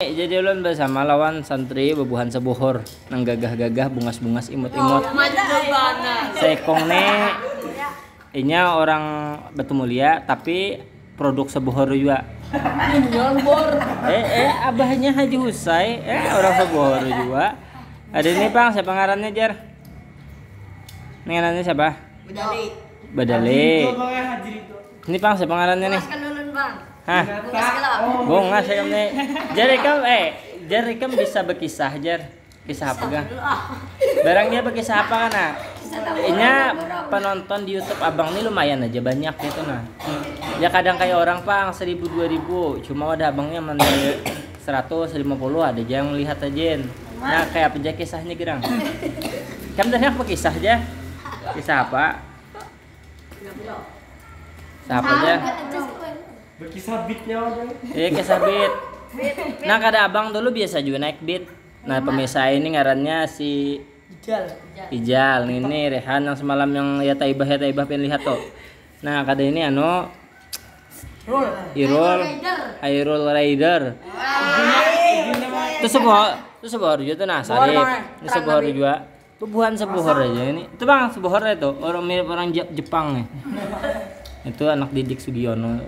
Jadi ulun bersama lawan santri bebuhan sebohor nang gagah-gagah bungas-bungas imut-imut. Sekong ne inya orang Batu Mulia tapi produk sebohor juga. Abahnya Haji Husai orang sebohor juga. Ada ini Bang, siapa ngarannya Jar? Ngarannya siapa? Badali. Ini Bang, siapa ngarannya nih? Hah? Bungas ya kamu nih. Jari kamu bisa berkisah Jar. Kisah apa ga? Barangnya berkisah apa kan? Inya penonton di YouTube Abang nih lumayan aja banyak gitu nah. Ya kadang kayak orang Pang 1000 2000, cuma ada abangnya mana 150 ada aja yang lihat aja. Nah kayak apa aja kisahnya gerang? Kamu tanya apa kisah aja? Kisah apa? Kisah apa aja? Berkisah beatnya aja. Iya kisah beat. Nah kada abang dulu biasa juga naik beat. Nah pemisah ini ngarannya si Ijal. Ini Rehan yang semalam yang ya Taibah pengen lihat tuh. Nah kada ini Hairul Rider. Itu sebuah juga tuh nah Sarip. Ini sebuah juga. Bubuhan sebohor aja ini. Itu Bang sebohor itu orang mirip orang Jepang nih. Itu anak didik Sugiono.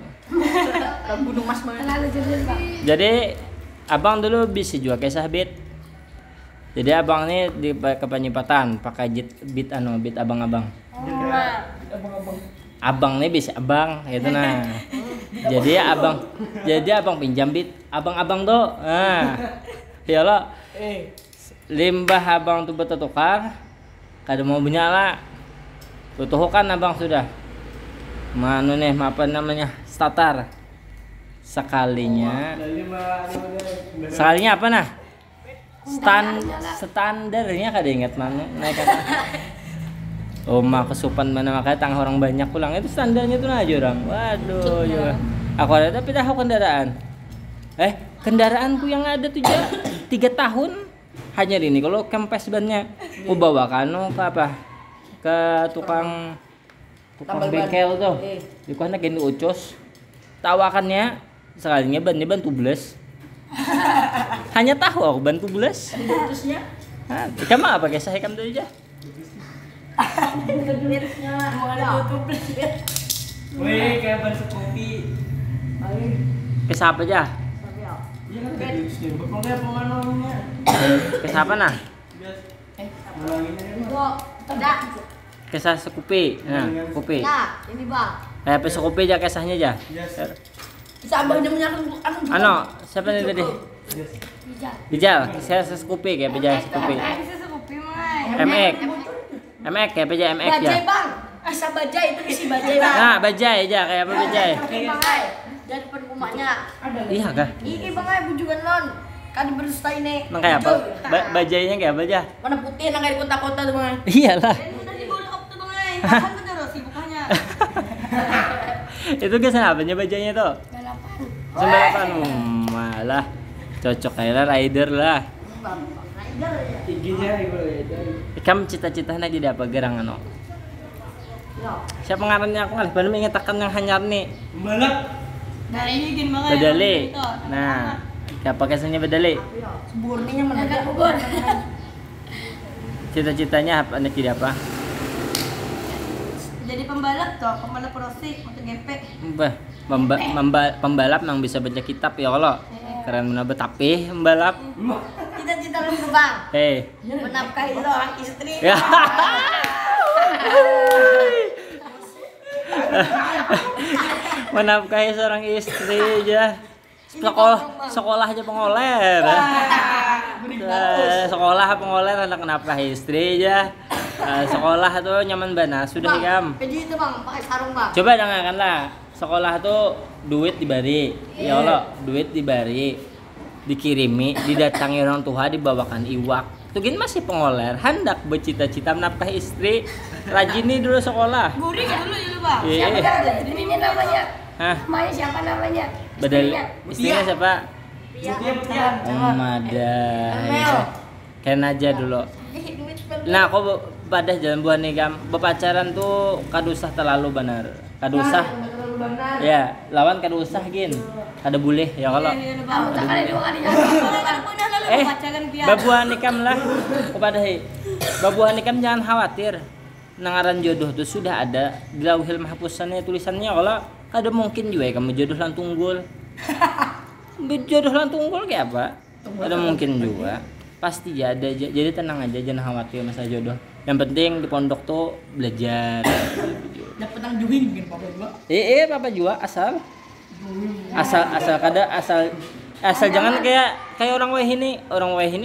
Jadi abang dulu bisa juga kisah beat. Jadi abang ini di kepenyipatan pakai beat abang-abang. Abang nih bisa abang gitu nah. Jadi abang pinjam beat abang-abang tuh. Nah. Ya lo. Limbah abang tuh bertukar. Kada mau menyala. Tutuhkan abang sudah. Mana nih apa namanya? Starter. Sekalinya apa nah? Standarnya kada ingat mana naik kata. Mah kesupan mana makanya tang orang banyak pulang itu standarnya tuh aja orang. Waduh juga. Aku ada tapi tahu kendaraan. Kendaraanku yang ada tuh 3 tahun hanya ini kalau kempes bannya aku bawa kano ke apa? Ke tukang bengkel tuh. Di kana gini ucus. Tawakannya sekalinya ban tubles. Hanya tahu aku ban tubles. Ucusnya. Kamu apa kisah kamu tuh aja? Wih, kayak ban sekopi. Kisah apa aja? Kisah apa nah? Kisah sekupi. Nah, kopi. Nah, ini Bang. Apa sekupi aja kisahnya aja? Bisa abangnya menyalahkan siapa nih tadi? Bijal. Saya sekupi kayak Bijal sekupi. MX kayak Bijal MX ya. Bajai Bang. Bisa bajai itu isi bajai Bang. Nah, bajai aja kayak apa bajai? Dan rumahnya. Iya kah? Ini Bang bujukan non. Kan berusaha ini. Nang kayak apa? Bajainya kayak apa aja? Warna putih nang kayak di kota-kota tuh Bang. Iyalah. Tadi bolok tuh Bang. Kan terus sibuknya. Itu kisah apanya bajainya tuh? Balapan. Malah cocok kayak rider lah. Rider ya. Kamu cita-citanya jadi apa gerang ano? Siapa ngarannya aku ngalih baru mengatakan yang hanyar nih. Balap. Badali. Nah, siapa kisahnya Badali? Burninya mendadak Bogor. Cita-citanya apa anak jadi apa? Jadi pembalap Rossi MotoGP. Pembalap yang bisa baca kitab ya Allah. Keren mana betapih pembalap. Cita-cita lu Bang. Menafkahi seorang istri. Menafkahi seorang istri aja. Sekolah aja pengoler. Sekolah pengoler anak menafkahi istri aja. Sekolah tuh nyaman bana sudah Gam. Jadi itu Bang, pakai sarung Bang. Coba dengarkanlah. Sekolah tuh duit dibari. Ya Allah, duit dibari. Dikirimi, didatangi orang tua, dibawakan iwak. Tuh gini masih pengoler, hendak bercita-cita menafkahi istri. Rajin nih dulu sekolah. Guring dulu ya Bang. Iya. Ini namanya. Hah? Namanya siapa namanya? Badali. Istrinya siapa? Mada. Ken aja dulu. Nah, kok pada jalan buah nih Gam. Berpacaran tuh kadusah terlalu benar. Kadusah Ya, lawan kada usah gin. Kada boleh ya kalau. Babuhan nikam lah kepada babuhan nikam jangan khawatir. Nangaran jodoh tuh sudah ada di Lauhil Mahfuzannya tulisannya kalau kada mungkin juga ya kamu jodoh lan tunggul. Jodoh lan tunggul kayak apa? Kada mungkin juga. Pasti ya ada, jadi tenang aja, jangan khawatir masalah jodoh. Yang penting di pondok tuh belajar. Dapat nang juing mungkin papa juga. Papa juga asal kada asal jangan kayak orang weh ini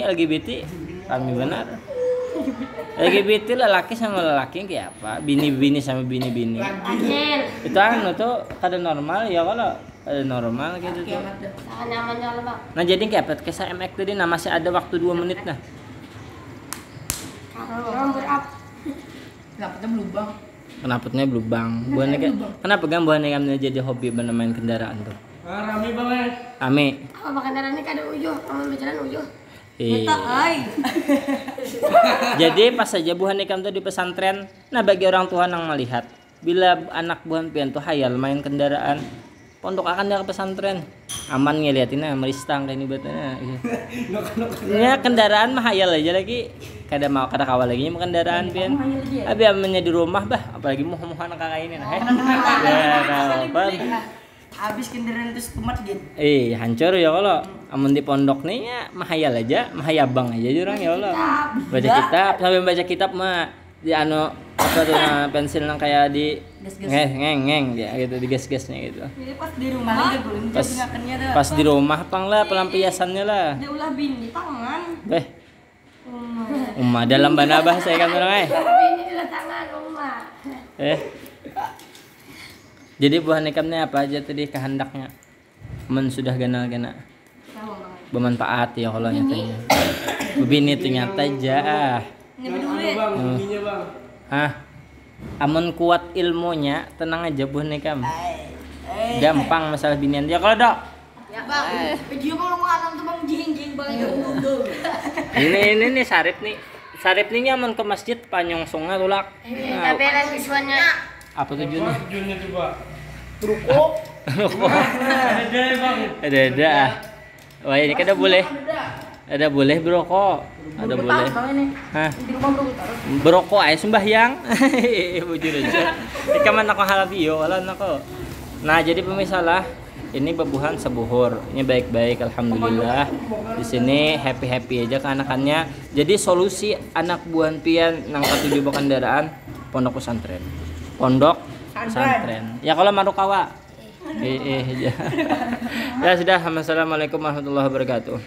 LGBT. Kami benar. LGBT lelaki sama lelaki kayak apa? Bini-bini sama bini-bini. Itu tuh kada normal ya kalau ada normal gitu tuh. Nah jadi kayak kisah MX tadi nah masih ada waktu 2 menit nah. Kenapanya berlubang. Kenapa kan buahnya kamu jadi hobi bermain kendaraan tuh? Rame banget. Rame. Apa kendaraan ini kada ujuh, kamu berjalan ujuh. Jadi pas saja buhan ikam tuh di pesantren, nah bagi orang tua yang melihat, bila anak buhan pian tuh hayal main kendaraan, pondok akan dia ke pesantren, aman ngeliatinnya meristang kayak ini betulnya. Ya kendaraan mah hayal aja lagi, kada kawal lagi mau kendaraan pian. Abi amannya di rumah bah, apalagi mau anak kakak ini nah. Ya habis kendaraan terus kumat gitu. Hancur ya kalau amun di pondok nih ya mahayal aja, mahayabang aja orang ya Allah. Baca kitab, sampai baca kitab mah di apa tuh pensil yang kayak di ngeng ya gitu, di gas-gasnya gitu. Jadi pas di rumah aja belum ngakennya dah. Pas di rumah pang lah pelampiasannya lah. Dia ulah bini tangan. Umma dalam banabah saya kan orang Bini di tangan umma. Jadi buah nikamnya apa aja tadi kehendaknya? Men sudah gana-gana. Bermanfaat ya kalau nyatanya. Begini ternyata aja. Amun kuat ilmunya, tenang aja buah nikam. Gampang masalah binian dia kalau dok. Ya bang, video mau ngadam tuh bang jing bang Ini nih Sarip nih. Sarip nih amun ke masjid panyongsongnya tulak. Tapi lagi suanya. Apa tujuannya? Tujuannya coba. Rukuk. Ada. Wah ini kada boleh. Ada boleh berokok. Ada boleh. Hah? Berokok aja sembahyang. Bujur aja. Ikaman ako halabiyo, wala nako. Nah jadi pemirsa lah, ini bebuhan sebuhur. Ini baik-baik, alhamdulillah. Di sini happy aja ke anakannya. Jadi solusi anak buahan pian nang katujuh kendaraan pondok pesantren. Pondok pesantren. Ya kalau Marukawa. Ya sudah. Assalamualaikum warahmatullahi wabarakatuh.